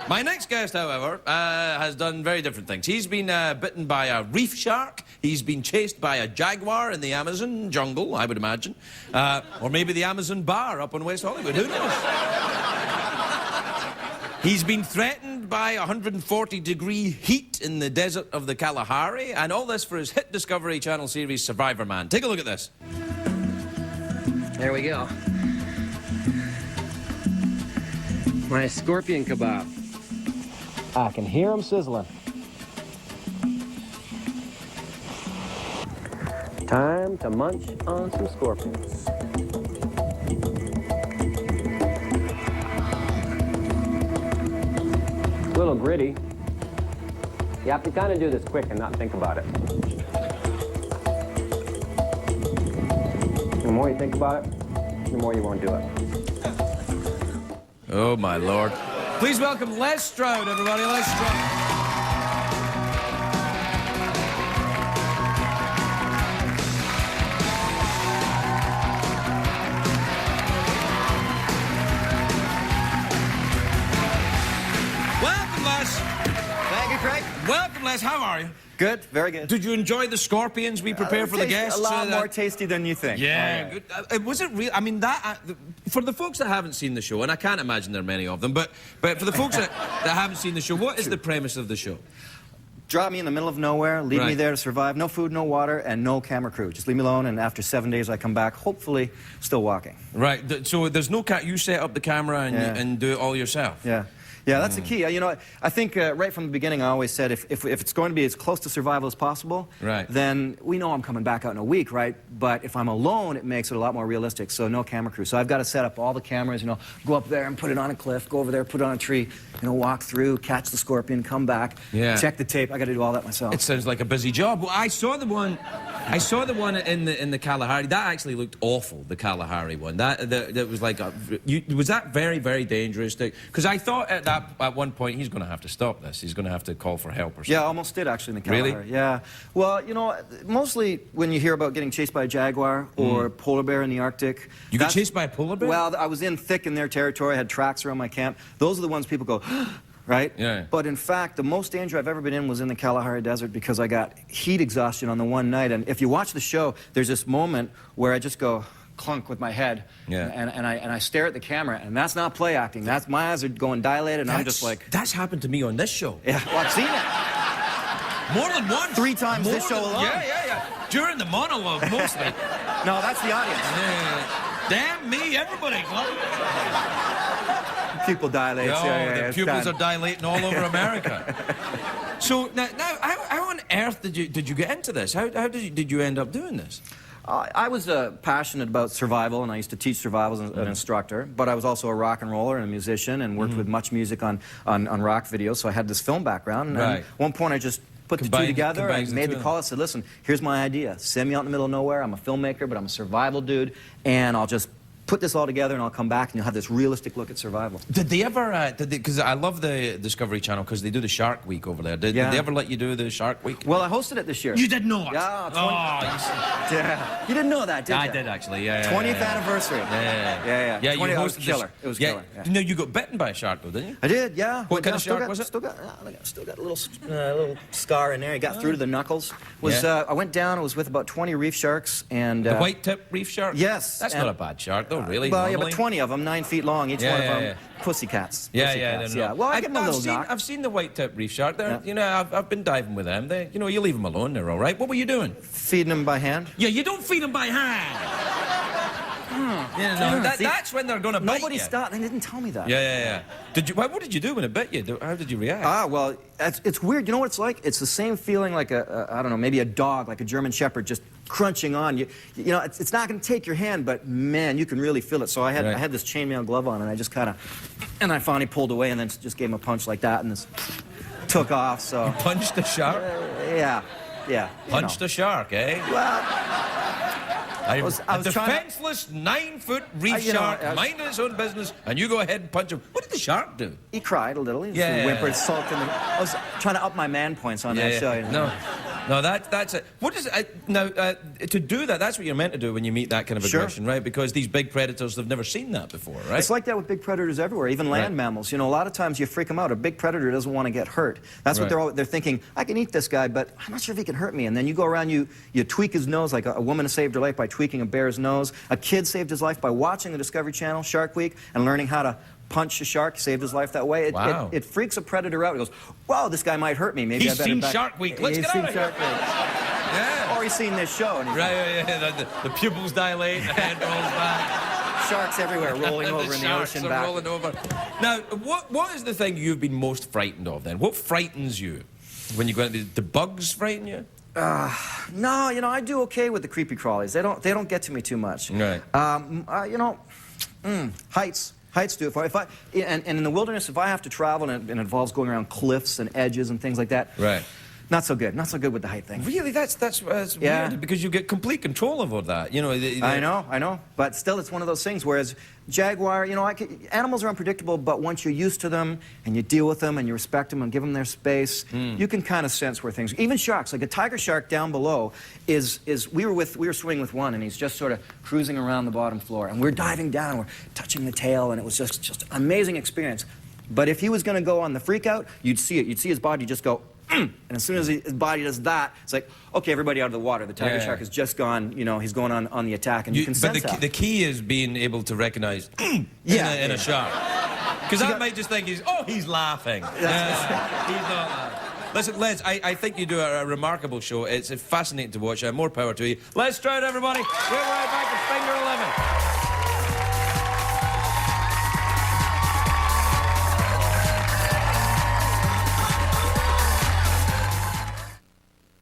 My next guest, however, has done very different things. He's been bitten by a reef shark. He's been chased by a jaguar in the Amazon jungle, I would imagine. Or maybe the Amazon bar up in West Hollywood. Who knows? He's been threatened by 140-degree heat in the desert of the Kalahari, and all this for his hit Discovery Channel series, Survivorman. Take a look at this. There we go. My scorpion kebab. I can hear them sizzling. Time to munch on some scorpions. A little gritty. You have to kind of do this quick and not think about it. The more you think about it, the more you won't do it. Oh, my Lord. Please welcome Les Stroud, everybody. Les Stroud. Welcome, Les. Thank you, Craig. Welcome, Les. How are you? Good, very good. Did you enjoy the scorpions we prepared for the guests? A lot more tasty than you think. Yeah, good. Was it real? I mean, for the folks that haven't seen the show, and I can't imagine there are many of them, but for the folks that haven't seen the show, what is the premise of the show? Drop me in the middle of nowhere, leave me there to survive. No food, no water, and no camera crew. Just leave me alone, and after 7 days I come back, hopefully still walking. Right, so there's no you set up the camera and do it all yourself? Yeah. Yeah, that's the key. You know, I think right from the beginning I always said if it's going to be as close to survival as possible, then we know I'm coming back out in a week, right? But if I'm alone, it makes it a lot more realistic, so no camera crew. So I've got to set up all the cameras, you know, go up there and put it on a cliff, go over there, put it on a tree, you know, walk through, catch the scorpion, come back, check the tape. I got to do all that myself. It sounds like a busy job. Well, I saw the one in the Kalahari. That actually looked awful, the Kalahari one. That was like was that very, very dangerous? Because I thought at one point he's going to have to stop this. He's going to have to call for help or something. Yeah, almost did actually in the Kalahari. Really? Yeah. Well, you know, mostly when you hear about getting chased by a jaguar or polar bear in the Arctic. You got chased by a polar bear? Well, I was in thick in their territory. I had tracks around my camp. Those are the ones people go, right? Yeah. But in fact, the most danger I've ever been in was in the Kalahari Desert because I got heat exhaustion on the one night. And if you watch the show, there's this moment where I just go clunk with my head, and I stare at the camera, and that's not play acting. That's my eyes are going dilated, and I'm just like. That's happened to me on this show. Yeah, well, I've seen it. More than once. 3 times this show alone. Yeah. During the monologue, mostly. No, that's the audience. Damn me, everybody. Pupil dilates. The pupils are dilating all over America. So now, how on earth did you get into this? How did you end up doing this? I was passionate about survival, and I used to teach survival as an instructor, but I was also a rock and roller and a musician and worked with much music on rock videos, so I had this film background. And at one point I just put the two together and made the call. I said, listen, here's my idea. Send me out in the middle of nowhere. I'm a filmmaker, but I'm a survival dude, and I'll just put this all together and I'll come back and you'll have this realistic look at survival. Did they ever, because I love the Discovery Channel because they do the Shark Week over there. Did they ever let you do the Shark Week? Well, I hosted it this year. You did not? Yeah. You didn't know that, did you? I did actually, 20th anniversure. Yeah. You hosted killer. It was killer. Yeah. No, you got bitten by a shark though, didn't you? I did, yeah. What kind of shark was it? Still got a little scar in there. It got through to the knuckles. I went down, I was with about 20 reef sharks and... The white-tip reef shark? Yes. That's not a bad shark though, really. Well, yeah, but 20 of them, 9 feet long, each one of them. Pussycats. Yeah. Well, I give them a little knock. I've seen the white-tip reef shark. You know, I've been diving with them. You know, you leave them alone, they're all right. What were you doing? Feeding them by hand. Yeah, you don't feed them by hand. That's when they're going to bite you. Nobody stopped. They didn't tell me that. Yeah. What did you do when it bit you? How did you react? Well, it's weird. You know what it's like? It's the same feeling like I don't know, maybe a dog, like a German Shepherd, just crunching on you. You know, it's not going to take your hand, but man, you can really feel it. So I had this chainmail glove on, and I just kind of, and I finally pulled away, and then just gave him a punch like that, and this took off. So you punched the shark? Yeah. Punched the shark, eh? Well. I was defenseless 9-foot reef shark, minding his own business, and you go ahead and punch him. What did the shark do? He cried a little. He whimpered, sulked. I was trying to up my man points on that show. You know? No. No, that's it. What is it? Now, to do that, that's what you're meant to do when you meet that kind of aggression, right? Because these big predators, they've never seen that before, right? It's like that with big predators everywhere, even land mammals. You know, a lot of times you freak them out. A big predator doesn't want to get hurt. That's what they're thinking, I can eat this guy, but I'm not sure if he can hurt me. And then you go around, you tweak his nose, like a woman saved her life by tweaking a bear's nose. A kid saved his life by watching the Discovery Channel, Shark Week, and learning how to punch a shark, saved his life that way. It freaks a predator out. He goes, wow, this guy might hurt me. Maybe I better He's seen Shark Week. Let's get out of here. Yeah. Or he's seen this show. And The pupils dilate, the head rolls back. Sharks everywhere, rolling over in the ocean back. Rolling over. Now, what is the thing you've been most frightened of then? What frightens you when you go into the bugs frighten you? No, you know, I do okay with the creepy crawlies. They don't get to me too much. Right. You know, heights. Heights do. And in the wilderness, if I have to travel and it involves going around cliffs and edges and things like that, not so good. Not so good with the height thing. Really, that's weird because you get complete control over that. You know. I know. But still, it's one of those things. Whereas jaguar, you know, animals are unpredictable, but once you're used to them and you deal with them and you respect them and give them their space, you can kind of sense where things. Even sharks, like a tiger shark down below, we were swimming with one, and he's just sort of cruising around the bottom floor, and we're diving down, we're touching the tail, and it was just an amazing experience. But if he was going to go on the freak out, you'd see it. You'd see his body just go. And as soon as his body does that, it's like, okay, everybody out of the water. The tiger shark has just gone, you know, he's going on the attack, and you can sense that. But the key is being able to recognize in a shark. Because I might just think he's laughing. He's not laughing. Listen, Les, I think you do a remarkable show. It's fascinating to watch. More power to you. Les Stroud, everybody. We're right back to Finger 11.